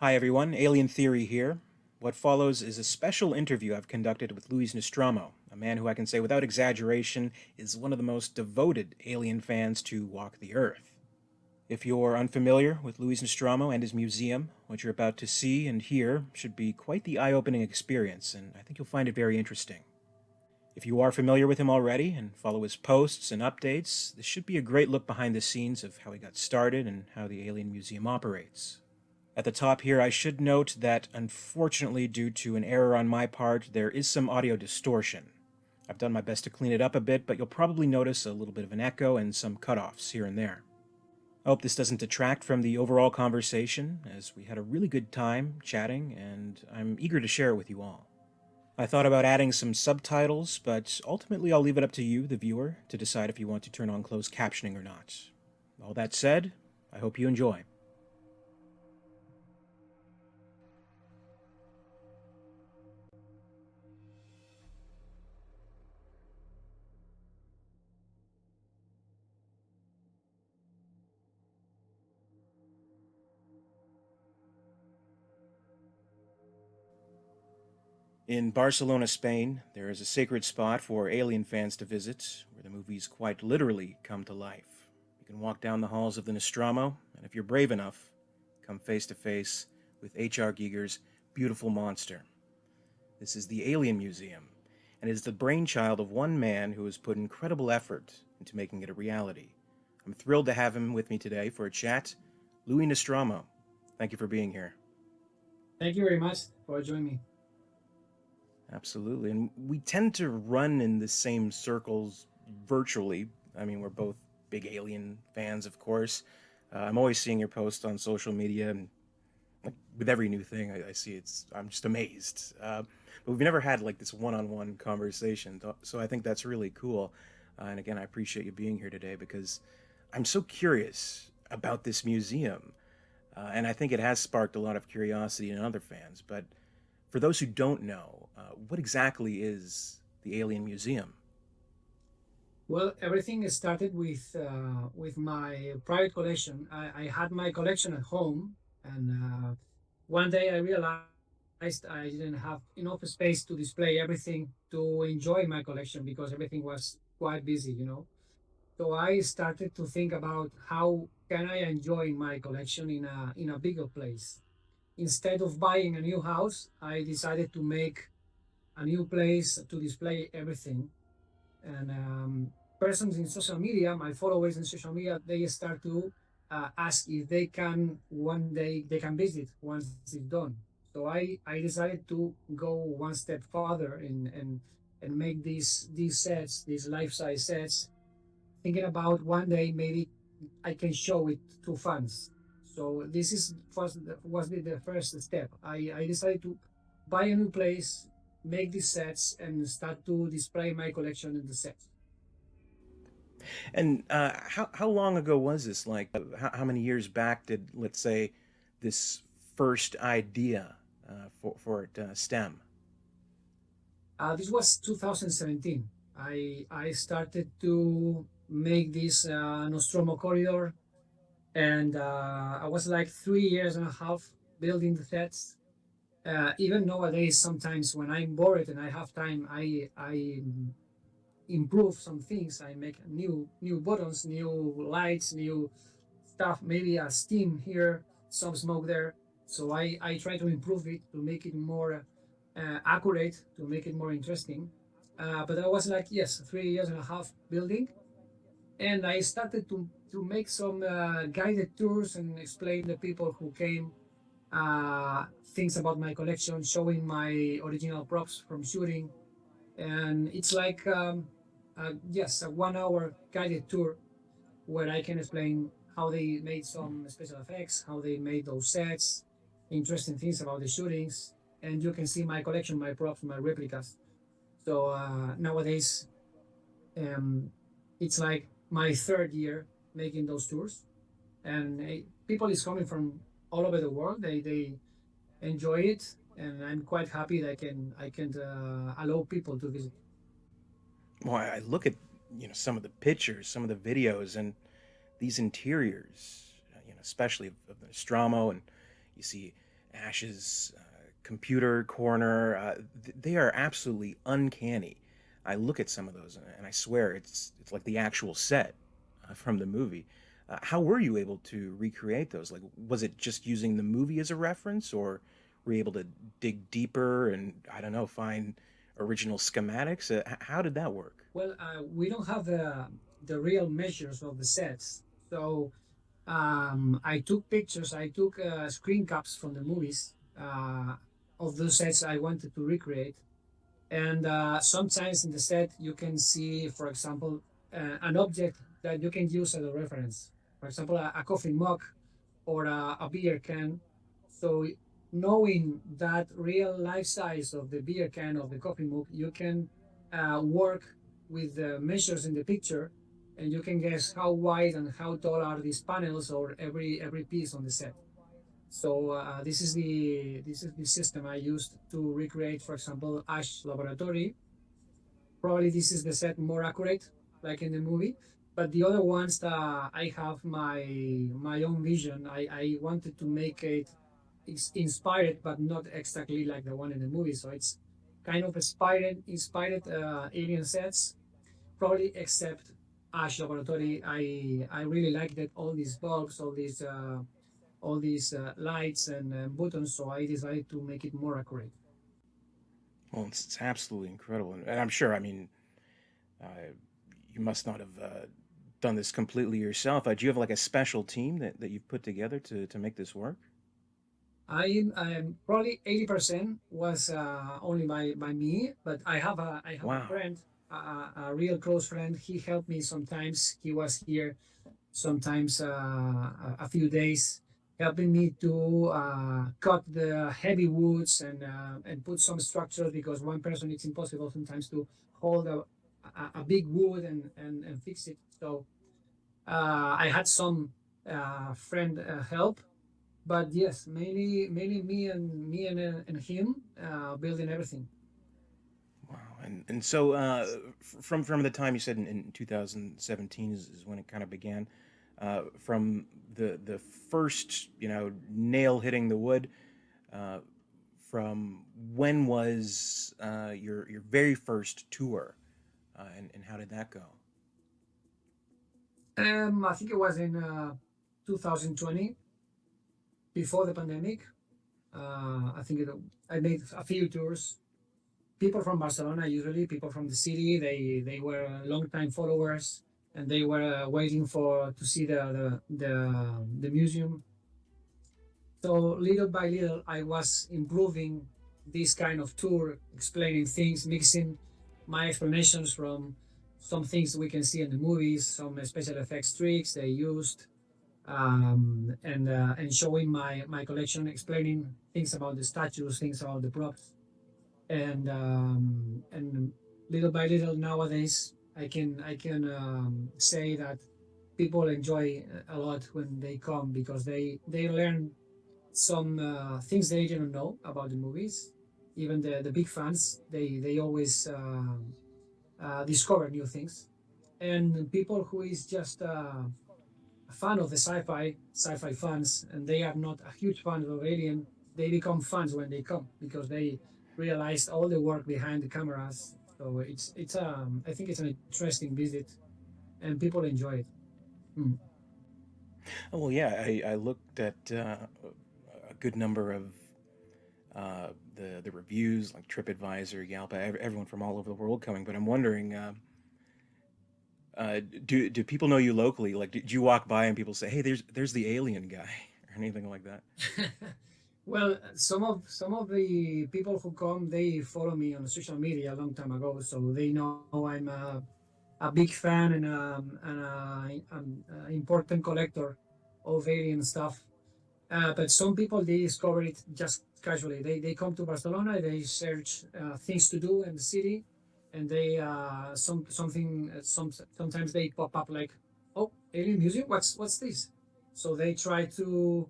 Hi everyone, Alien Theory here. What follows is a special interview I've conducted with Luis Nostromo, a man who I can say without exaggeration is one of the most devoted Alien fans to walk the Earth. If you're unfamiliar with Luis Nostromo and his museum, what you're about to see and hear should be quite the eye-opening experience, and I think you'll find it very interesting. If you are familiar with him already and follow his posts and updates, this should be a great look behind the scenes of how he got started and how the Alien Museum operates. At the top here, I should note that unfortunately, due to an error on my part, there is some audio distortion. I've done my best to clean it up a bit, but you'll probably notice a little bit of an echo and some cutoffs here and there. I hope this doesn't detract from the overall conversation, as we had a really good time chatting, and I'm eager to share it with you all. I thought about adding some subtitles, but ultimately I'll leave it up to you, the viewer, to decide if you want to turn on closed captioning or not. All that said, I hope you enjoy. In Barcelona, Spain, there is a sacred spot for Alien fans to visit, where the movies quite literally come to life. You can walk down the halls of the Nostromo, and if you're brave enough, come face to face with H.R. Giger's beautiful monster. This is the Alien Museum, and it is the brainchild of one man who has put incredible effort into making it a reality. I'm thrilled to have him with me today for a chat. Louis Nostromo, thank you for being here. Thank you very much for joining me. Absolutely. And we tend to run in the same circles virtually. I mean, we're both big Alien fans, of course. I'm always seeing your posts on social media, and like with every new thing I see, I'm just amazed. But we've never had like this one-on-one conversation, so I think that's really cool. And again, I appreciate you being here today because I'm so curious about this museum, and I think it has sparked a lot of curiosity in other fans. But for those who don't know, what exactly is the Alien Museum? Well, everything started with my private collection. I had my collection at home, and one day I realized I didn't have enough space to display everything to enjoy my collection because everything was quite busy. So I started to think about how can I enjoy my collection in a bigger place. Instead of buying a new house, I decided to make a new place to display everything. And persons in social media, my followers in social media, they start to ask if they can one day they can visit once it's done. So I decided to go one step further and make these sets, these life size sets, thinking about one day maybe I can show it to fans. So this is was the first step. I decided to buy a new place, make these sets, and start to display my collection in the sets. And how long ago was this? Like, how many years back did, let's say, this first idea for it stem? This was 2017. I started to make this Nostromo corridor, and I was like 3 years and a half building the sets. Even nowadays, sometimes when I'm bored and I have time, I improve some things. I make new buttons, new lights, new stuff. Maybe a steam here, some smoke there. So I try to improve it to make it more accurate, to make it more interesting. But I was like, yes, 3 years and a half building, and I started to make some guided tours and explain the people who came things about my collection, showing my original props from shooting, and it's like yes, a 1 hour guided tour where I can explain how they made some special effects, how they made those sets, interesting things about the shootings, and you can see my collection, my props, my replicas. So nowadays, um, it's like my third year making those tours, and people is coming from all over the world. They enjoy it, and I'm quite happy that I can allow people to visit. Well, I look at some of the pictures, some of the videos, and these interiors, especially of the Nostromo, and you see Ash's computer corner. They are absolutely uncanny. I look at some of those and I swear it's like the actual set from the movie. How were you able to recreate those? Like, was it just using the movie as a reference, or were you able to dig deeper and I don't know, find original schematics? How did that work? Well, we don't have the real measures of the sets, so I took pictures. I took screen caps from the movies of those sets I wanted to recreate. And sometimes in the set, you can see, for example, an object that you can use as a reference. For example, a coffee mug or a beer can. So knowing that real life size of the beer can of the coffee mug, you can work with the measures in the picture, and you can guess how wide and how tall are these panels or every piece on the set. So this is the system I used to recreate, for example, Ash Laboratory. Probably this is the set more accurate, like in the movie. But the other ones, I have my own vision. I wanted to make it inspired, but not exactly like the one in the movie. So it's kind of inspired alien sets. Probably except Ash Laboratory. I really liked it. All these bulbs, all these lights and buttons. So I decided to make it more accurate. Well, it's absolutely incredible, and I'm sure. I mean, uh, you must not have done this completely yourself. Do you have like a special team that you've put together to make this work? I probably 80% was only by me, but I have a Wow. friend, a real close friend. He helped me sometimes. He was here sometimes a few days, helping me to cut the heavy woods and put some structure because one person it's impossible sometimes to hold a big wood and fix it. So I had some friend help, but yes, mainly me and him building everything. Wow. And so from the time you said in 2017 is when it kind of began. From the first nail hitting the wood. Uh, from when was your very first tour, and how did that go? I think it was in 2020 before the pandemic. I think I made a few tours. People from Barcelona, usually people from the city, they were long time followers, and they were waiting for to see the museum. So little by little, I was improving this kind of tour, explaining things, mixing my explanations from some things we can see in the movies, some special effects tricks they used, and showing my collection, explaining things about the statues, things about the props, and little by little nowadays I can say that people enjoy a lot when they come because they learn some things they didn't know about the movies. Even the big fans, they always discover new things, and people who is just a fan of the sci-fi fans, and they are not a huge fan of Alien, they become fans when they come because they realized all the work behind the cameras. So it's I think it's an interesting visit, and people enjoy it. Mm. Oh well, yeah. I looked at a good number of the reviews, like TripAdvisor, Yelp, everyone from all over the world coming. But I'm wondering, do people know you locally? Like, do you walk by and people say, "Hey, there's the alien guy," or anything like that? Well, some of the people who come, they follow me on social media a long time ago, so they know I'm a big fan and important collector of alien stuff. But some people they discover it just casually. They come to Barcelona, they search things to do in the city, and they sometimes they pop up like, oh, alien museum. What's this? So they try to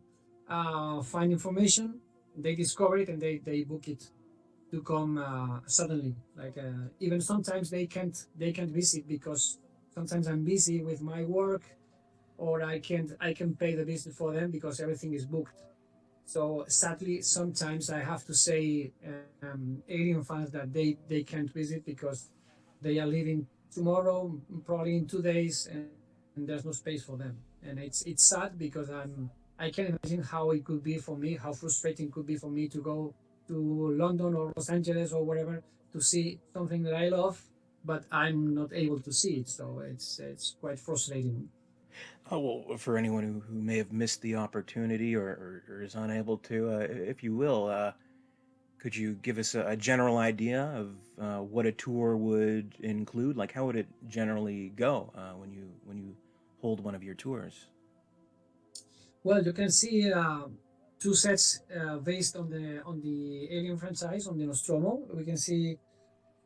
find information. They discover it and they book it to come suddenly. Like even sometimes they can't visit because sometimes I'm busy with my work or I can pay the visit for them because everything is booked. So sadly, sometimes I have to say alien fans that they can't visit because they are leaving tomorrow, probably in 2 days, and there's no space for them. And it's sad because I can imagine how it could be for me, how frustrating it could be for me to go to London or Los Angeles or wherever to see something that I love, but I'm not able to see it. So it's quite frustrating. Oh, well, for anyone who may have missed the opportunity or is unable to, if you will, could you give us a general idea of what a tour would include? Like, how would it generally go when you hold one of your tours? Well, you can see two sets based on the Alien franchise on the Nostromo. We can see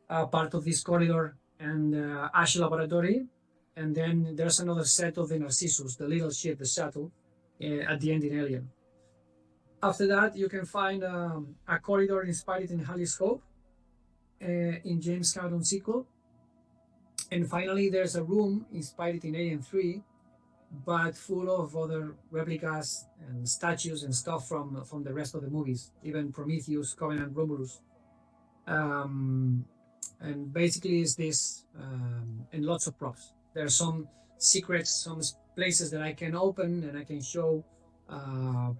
part of this corridor and Ash Laboratory, and then there's another set of the Narcissus, the little ship, the shuttle, at the end in Alien. After that, you can find a corridor inspired in Halley's Hope in James Cameron sequel, and finally, there's a room inspired in Alien 3 but full of other replicas and statues and stuff from the rest of the movies, even Prometheus, Covenant, Romulus. Um, and basically, is this and lots of props. There are some secrets, some places that I can open and I can show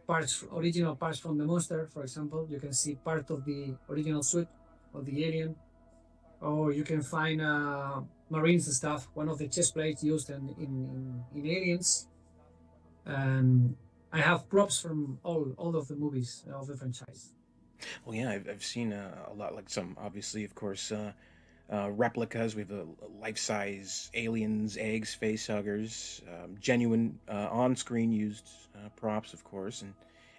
parts, original parts from the monster. For example, you can see part of the original suit of the alien, or you can find marines and stuff. One of the chest plates used in aliens, and I have props from all of the movies of the franchise. Well, yeah, I've seen a lot, like some, obviously, of course, replicas. We have life-size aliens, eggs, face huggers, genuine on-screen used props, of course,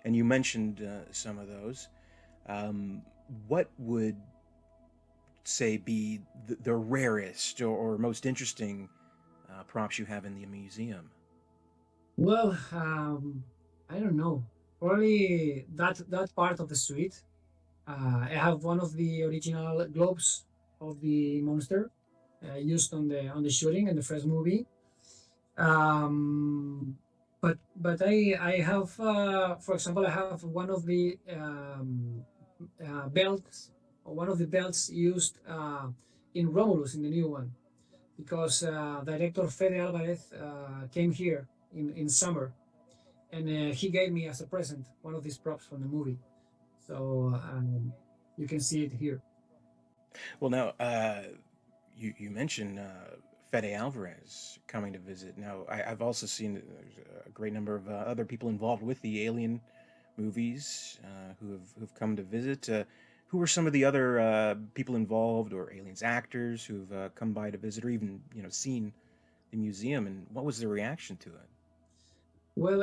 and you mentioned some of those. Um, what would say be the rarest or most interesting props you have in the museum? Well, I don't know. Probably that part of the street. I have one of the original globes of the monster used on the shooting in the first movie. Um, but I have, for example, I have one of the belts, or one of the belts used in Romulus in the new one, because director Fede Alvarez came here in summer, and he gave me as a present one of these props from the movie. So you can see it here. Well, now you mentioned Fede Alvarez coming to visit. Now I've also seen there's a great number of other people involved with the Alien movies who've come to visit. Who are some of the other people involved, or Aliens actors who've come by to visit, or even seen the museum, and what was their reaction to it? Well,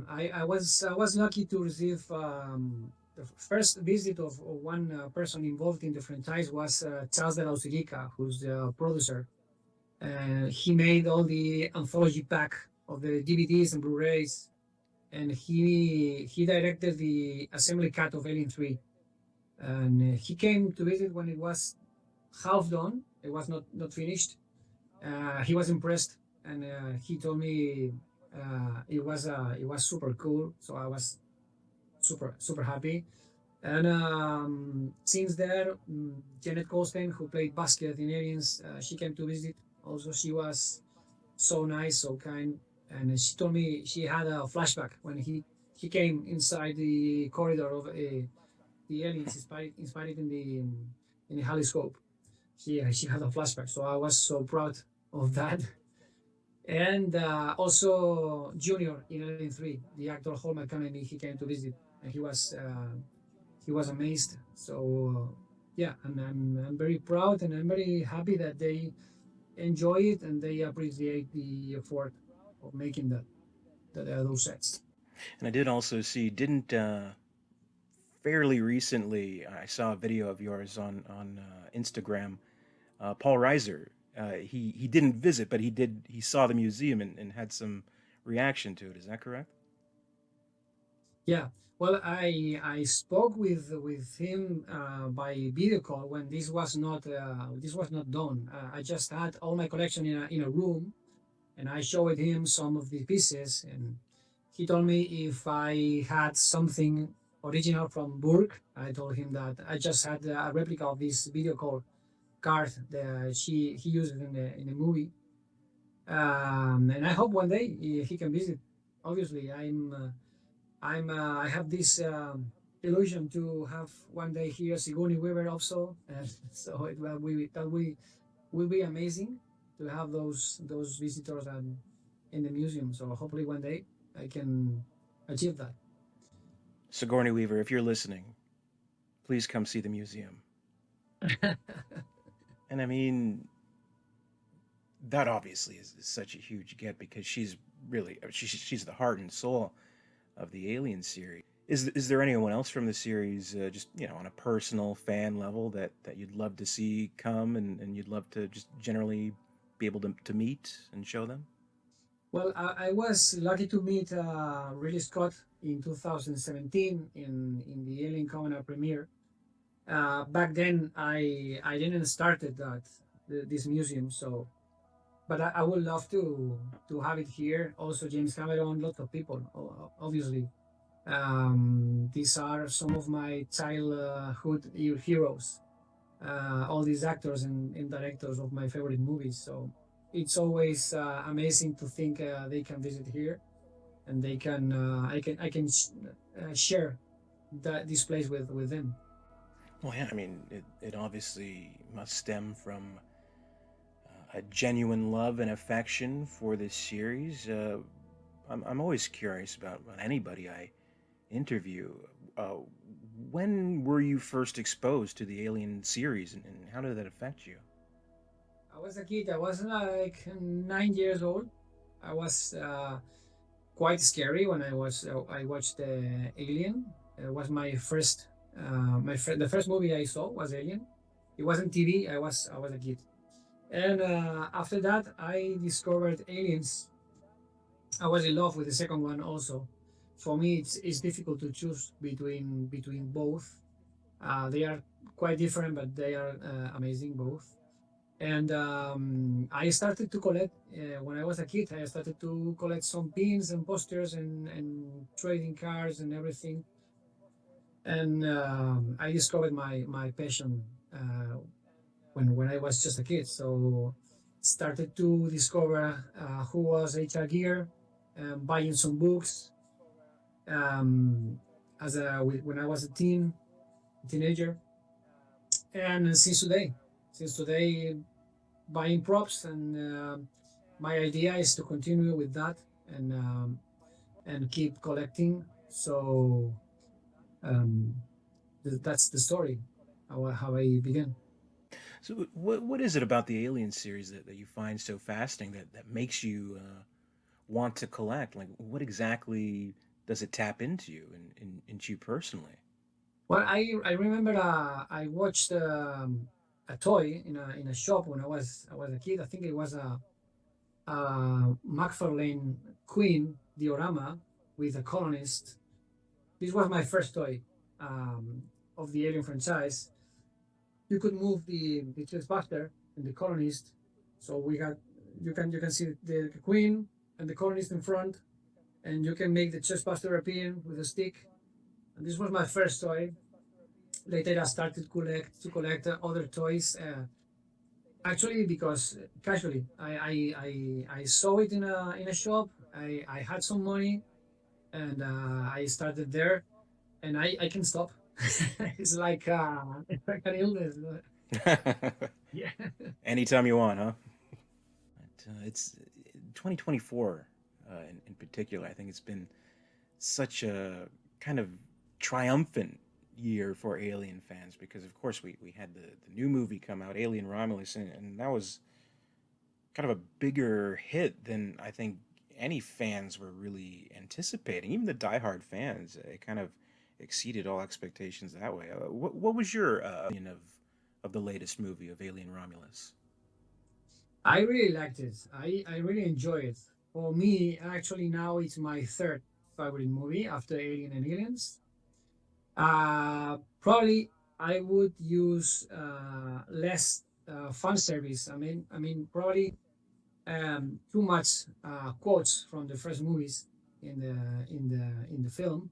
I was lucky to receive the first visit of one person involved in the franchise was Charles de la Usirica, who's the producer. He made all the anthology pack of the DVDs and Blu-rays, and he directed the assembly cut of Alien 3. And he came to visit when it was half done. It was not finished. He was impressed, and he told me it was super cool. So I was super happy. And since there, Janet Goldstein, who played Basquiat in Aliens, she came to visit. Also, she was so nice, so kind, and she told me she had a flashback when he came inside the corridor of the aliens inspired in the telescope. She had a flashback, so I was so proud of that. And also Junior in Alien 3, the actor Hall McCannany, he came to visit, and he was amazed. So yeah, and I'm very proud and I'm very happy that they enjoy it and they appreciate the effort of making those sets. And I did also see, didn't fairly recently, I saw a video of yours on Instagram. Paul Reiser, he didn't visit, but he saw the museum and had some reaction to it. Is that correct? Yeah. Well, I spoke with him by video call when this was not done. I just had all my collection in a room, and I showed him some of the pieces, and He told me if I had something original from Burke. I told him that I just had a replica of this video card that he used in the movie. And I hope one day he can visit. Obviously, I have this illusion to have one day here Sigourney Weaver also, and so will be amazing to have those visitors and in the museum. So hopefully one day I can achieve that. Sigourney Weaver, if you're listening, please come see the museum. And I mean, that obviously is such a huge get because she's really she's the heart and soul of the Alien series. Is there anyone else from the series, just on a personal fan level that you'd love to see come and you'd love to just generally be able to meet and show them? Well, I was lucky to meet Ridley Scott in 2017 in the Alien Covenant premiere. Back then, I didn't started this museum, so but I would love to have it here. Also, James Cameron, lots of people, obviously. These are some of my childhood heroes. All these actors and directors of my favorite movies. So it's always amazing to think they can visit here and they can I can share this place with them. Well, yeah, I mean, it obviously must stem from a genuine love and affection for this series. I'm always curious about anybody I interview. Uh, when were you first exposed to the Alien series, and how did that affect you? I was a kid. I was like 9 years old. I was quite scary when I watched Alien. It was my first the first movie I saw was Alien. It wasn't TV. I was a kid, and after that I discovered Aliens. I was in love with the second one also. For me, it's difficult to choose between both. They are quite different, but they are amazing both. And I started to collect when I was a kid. I started to collect some pins and posters and trading cards and everything. And I discovered my passion when I was just a kid. So started to discover who was H.R. Gear, buying some books um, when I was a teenager, and since today, buying props, and my idea is to continue with that and keep collecting. So um, that's the story how I began. So, what is it about the Alien series that you find so fascinating that makes you want to collect? Like, what exactly does it tap into you and into you personally? Well, I remember I watched a toy in a shop when I was a kid. I think it was a McFarlane Queen diorama with a colonist. This was my first toy of the Alien franchise. You could move the chestbuster and the colonist. So we got you can see the Queen and the colonist in front, and you can make the chestbuster appear with a stick. And this was my first toy. Later, I started to collect other toys. Actually, because casually, I saw it in a shop. I had some money, and I started there, and I can stop. It's like an illness. Yeah. Anytime you want, huh? It's 2024 in particular. I think it's been such a kind of triumphant year for Alien fans because, of course, we had the new movie come out, Alien Romulus, and that was kind of a bigger hit than I think any fans were really anticipating. Even the diehard fans, it kind of exceeded all expectations that way. What was your opinion of the latest movie of Alien Romulus? I really liked it. I really enjoy it. For me, actually, now it's my third favorite movie after Alien and Aliens. Probably I would use less fan service. I mean, probably too much quotes from the first movies. in the film,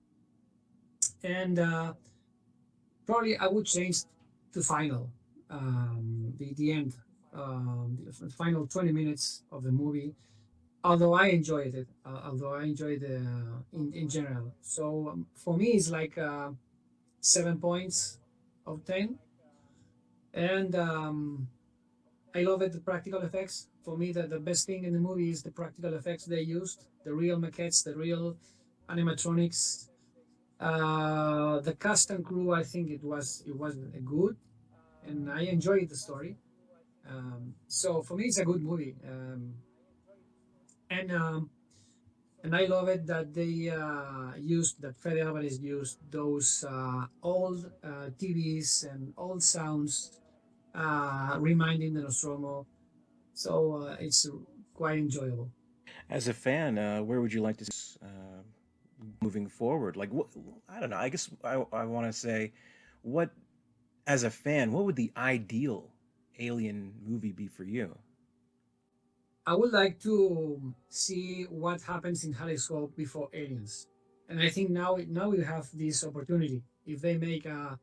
and probably I would change the final, the end, the final 20 minutes of the movie. Although I enjoyed it, although I enjoyed in general. So for me, it's like 7 points of 10, and I love it. The practical effects. For me, the best thing in the movie is the practical effects they used, the real maquettes, the real animatronics. The cast and crew, I think it was good, and I enjoyed the story. So for me, it's a good movie, and and I love it that they used that Fede Alvarez used those old TVs and old sounds, reminding the Nostromo. So it's quite enjoyable. As a fan, where would you like to see moving forward? Like, what, I don't know. I guess I want to say, what as a fan, what would the ideal Alien movie be for you? I would like to see what happens in Telescope before Aliens, and I think now we have this opportunity. If they make a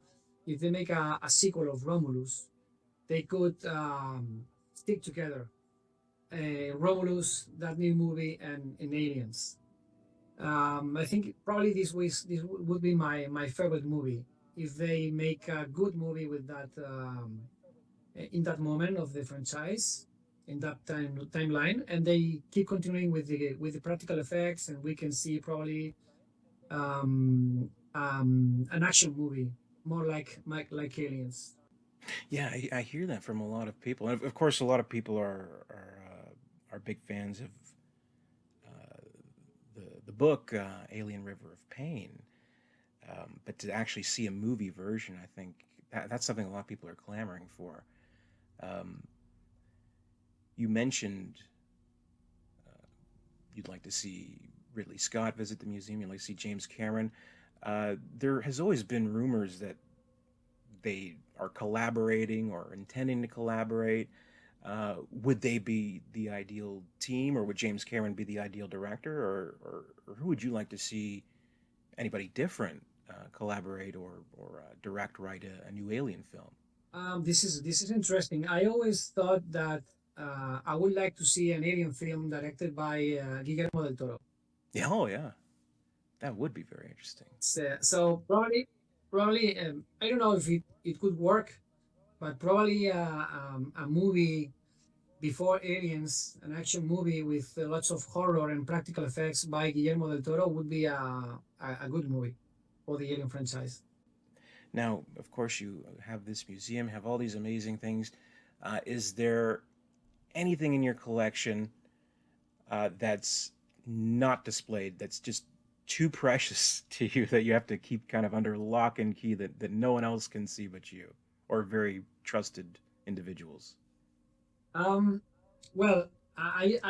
sequel of Romulus, they could stick together Romulus, that new movie, and Aliens. I think probably this would be my favorite movie if they make a good movie with that in that moment of the franchise, in that timeline, and they keep continuing with the practical effects, and we can see probably an action movie more like Aliens. Yeah, I hear that from a lot of people, and of course, a lot of people are big fans of the book Alien River of Pain. But to actually see a movie version, I think that's something a lot of people are clamoring for. Um, you mentioned you'd like to see Ridley Scott visit the museum. You'd like to see James Cameron. There has always been rumors that they are collaborating or intending to collaborate. Would they be the ideal team, or would James Cameron be the ideal director, or who would you like to see anybody different collaborate or direct, write a new Alien film? This is interesting. I always thought that I would like to see an alien film directed by Guillermo del Toro. Yeah, oh yeah, that would be very interesting. So probably I don't know if it could work, but probably a movie before Aliens, an action movie with lots of horror and practical effects by Guillermo del Toro would be a good movie for the Alien franchise. Now, of course, you have this museum, have all these amazing things. Is there anything in your collection that's not displayed, that's just too precious to you that you have to keep kind of under lock and key that no one else can see but you, or very trusted individuals? Um, well, I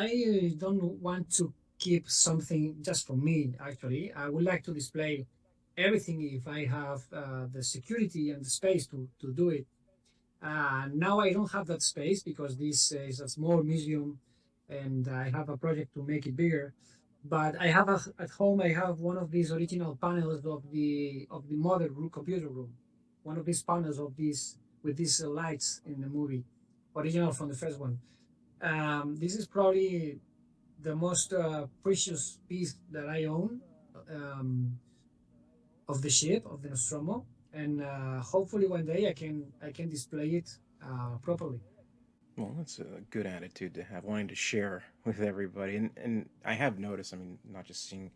don't want to keep something just for me. Actually, I would like to display everything if I have the security and the space to do it. Now I don't have that space because this is a small museum, and I have a project to make it bigger. But at home I have one of these original panels of the mother room, computer room, one of these panels of these with these lights in the movie, original from the first one. This is probably the most precious piece that I own, um, of the ship of the Nostromo, and hopefully one day I can display it properly. Well, that's a good attitude to have, wanting to share with everybody. And I have noticed, I mean, not just seeing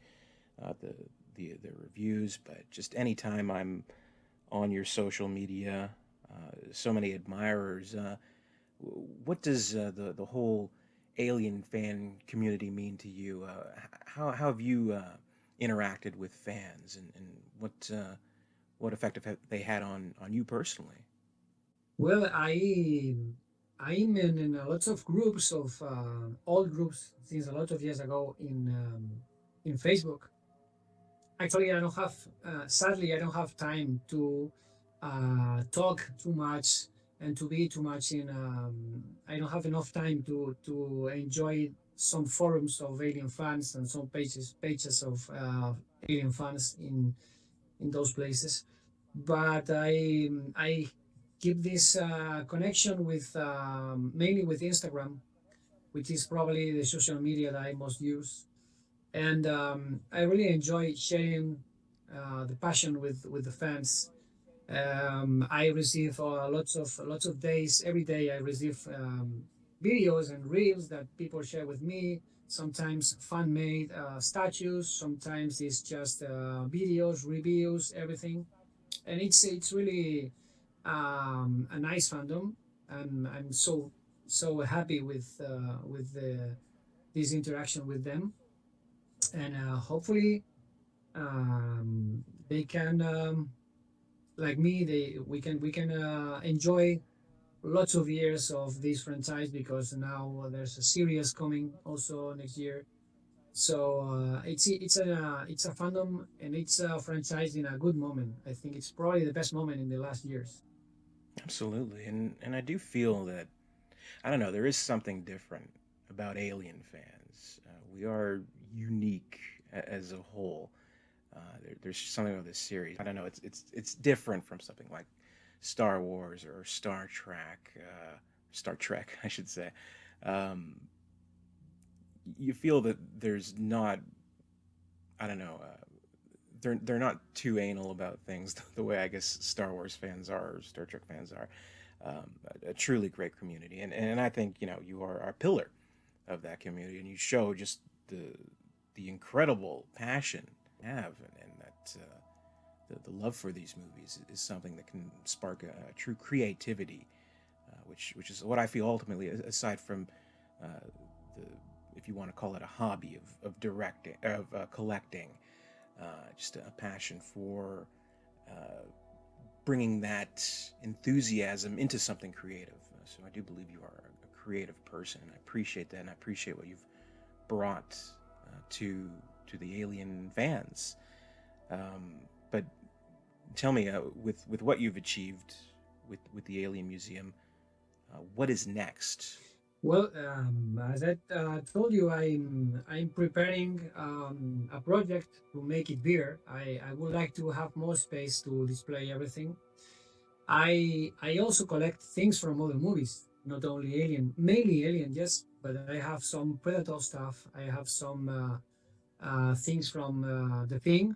the the reviews, but just anytime I'm on your social media, so many admirers. What does the whole alien fan community mean to you? How have you interacted with fans, and what effect have they had on you personally? Well, I'm in a lots of groups of old groups since a lot of years ago in Facebook. Actually, I don't have sadly I don't have time to talk too much and to be too much in. I don't have enough time to enjoy some forums of alien fans and some pages of alien fans in those places. But I keep this connection with mainly with Instagram, which is probably the social media that I most use, and I really enjoy sharing the passion with the fans. I receive lots of days. Every day I receive videos and reels that people share with me. Sometimes fan made statues. Sometimes it's just videos, reviews, everything, and it's really a nice fandom. And I'm so happy with this interaction with them, and hopefully they can like me we can enjoy lots of years of this franchise, because now there's a series coming also next year. So it's a fandom, and it's a franchise in a good moment. I think it's probably the best moment in the last years. Absolutely, and I do feel that I don't know. There is something different about Alien fans. We are unique as a whole. There's something about this series. I don't know. It's different from something like Star Wars or Star Trek. Star Trek, I should say. Um, you feel that there's not. I don't know. They're not too anal about things the way I guess Star Wars fans are, or Star Trek fans are. A truly great community, and I think you are a pillar of that community, and you show just the incredible passion you have, and that the love for these movies is something that can spark a true creativity, which is what I feel ultimately, aside from uh, the if you want to call it a hobby of directing of collecting, just a passion for uh, bringing that enthusiasm into something creative. So I do believe you are a creative person, and I appreciate that, and I appreciate what you've brought to the Alien fans. But tell me, with what you've achieved with the Alien Museum, what is next? Well, as I told you, I'm preparing a project to make it bigger. I would like to have more space to display everything. I also collect things from other movies, not only Alien, mainly Alien, yes, but I have some Predator stuff. I have some things from The Thing,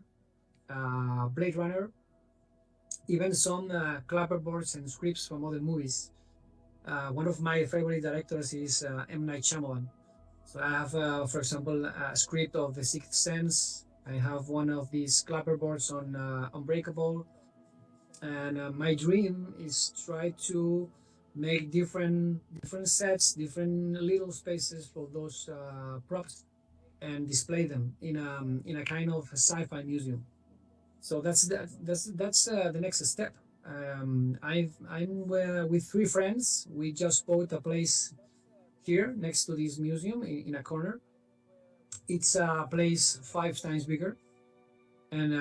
Blade Runner, even some clapperboards and scripts from other movies. One of my favorite directors is M. Night Shyamalan. So I have, for example, a script of The Sixth Sense. I have one of these clapperboards on Unbreakable, and my dream is try to make different sets, different little spaces for those props, and display them in a kind of sci-fi museum. So that's the next step. I'm with three friends. We just bought a place here next to this museum in a corner. It's a place five times bigger, and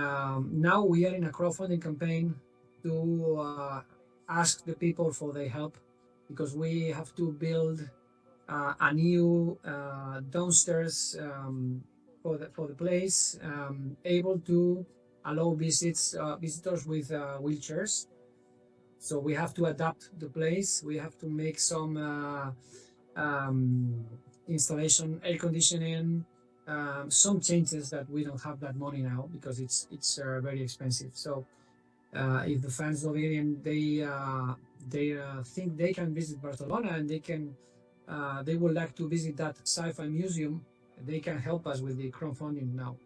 now we are in a crowdfunding campaign to ask the people for their help, because we have to build a new downstairs for the place, able to allow visitors with wheelchairs. So we have to adapt the place. We have to make some um, installation, air conditioning, some changes that we don't have that money now, because it's very expensive. So if the fans of Alien, they think they can visit Barcelona, and they would like to visit that sci-fi museum, they can help us with the crowdfunding now.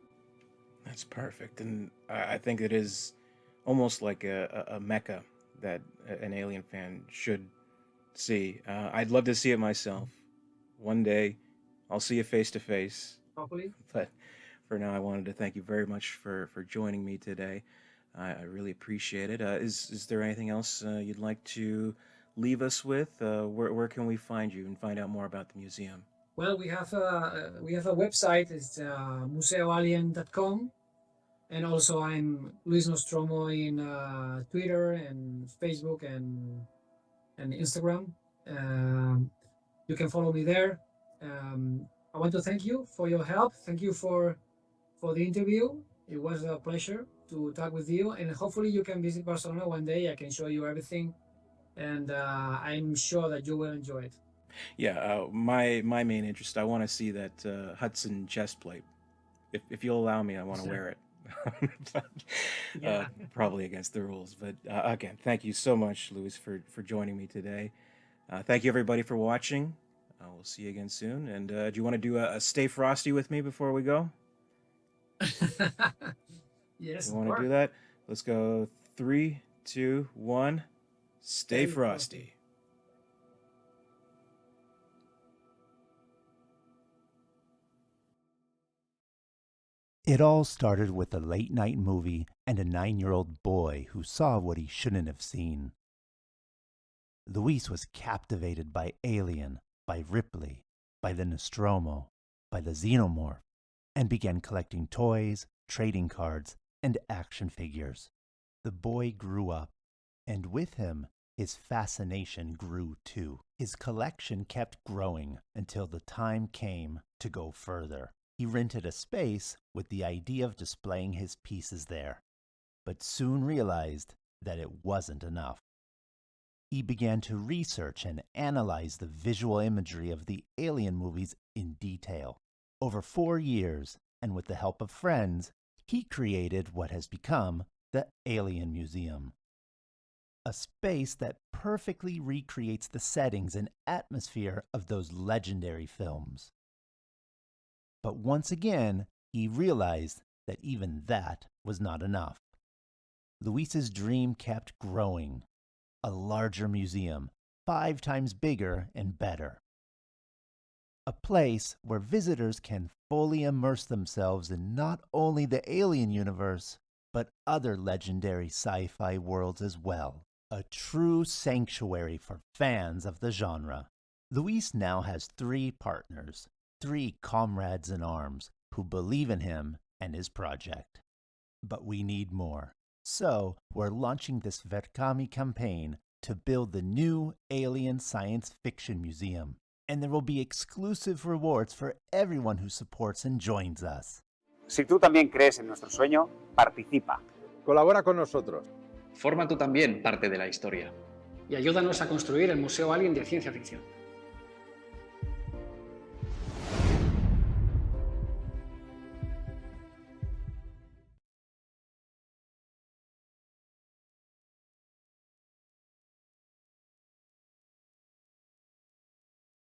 That's perfect, and I think it is almost like a mecca that an Alien fan should see. I'd love to see it myself. One day, I'll see it face to face. Hopefully. But for now, I wanted to thank you very much for joining me today. I really appreciate it. Is there anything else you'd like to leave us with? Where can we find you and find out more about the museum? Well, we have a website. It's museoalien.com, and also I'm Luis Nostromo in Twitter and Facebook and Instagram. Um, you can follow me there. I want to thank you for your help. Thank you for the interview. It was a pleasure to talk with you, and hopefully you can visit Barcelona one day. I can show you everything, and I'm sure that you will enjoy it. Yeah, my main interest, I want to see that Hudson chest plate. If you'll allow me, I want to wear it. But, Yeah. probably against the rules. But again, thank you so much, Luis, for joining me today. Thank you, everybody, for watching. We'll see you again soon. And do you want to do a Stay Frosty with me before we go? Yes, You of want to course. do that? Let's go 3, 2, 1. Stay Stay frosty. frosty. It all started with a late night movie and a 9-year-old boy who saw what he shouldn't have seen. Luis was captivated by Alien, by Ripley, by the Nostromo, by the Xenomorph, and began collecting toys, trading cards, and action figures. The boy grew up, and with him, his fascination grew too. His collection kept growing until the time came to go further. He rented a space with the idea of displaying his pieces there, but soon realized that it wasn't enough. He began to research and analyze the visual imagery of the Alien movies in detail. Over 4 years, and with the help of friends, he created what has become the Alien Museum. A space that perfectly recreates the settings and atmosphere of those legendary films. But once again, he realized that even that was not enough. Luis's dream kept growing. A larger museum, 5 times bigger and better. A place where visitors can fully immerse themselves in not only the Alien universe, but other legendary sci-fi worlds as well. A true sanctuary for fans of the genre. Luis now has 3 partners, 3 comrades in arms who believe in him and his project. But we need more. So, we're launching this Verkami campaign to build the new Alien Science Fiction Museum. And there will be exclusive rewards for everyone who supports and joins us. Si tú también crees en nuestro sueño, participa. Colabora con nosotros. Forma tú también parte de la historia. Y ayúdanos a construir el Museo Alien de Ciencia Ficción.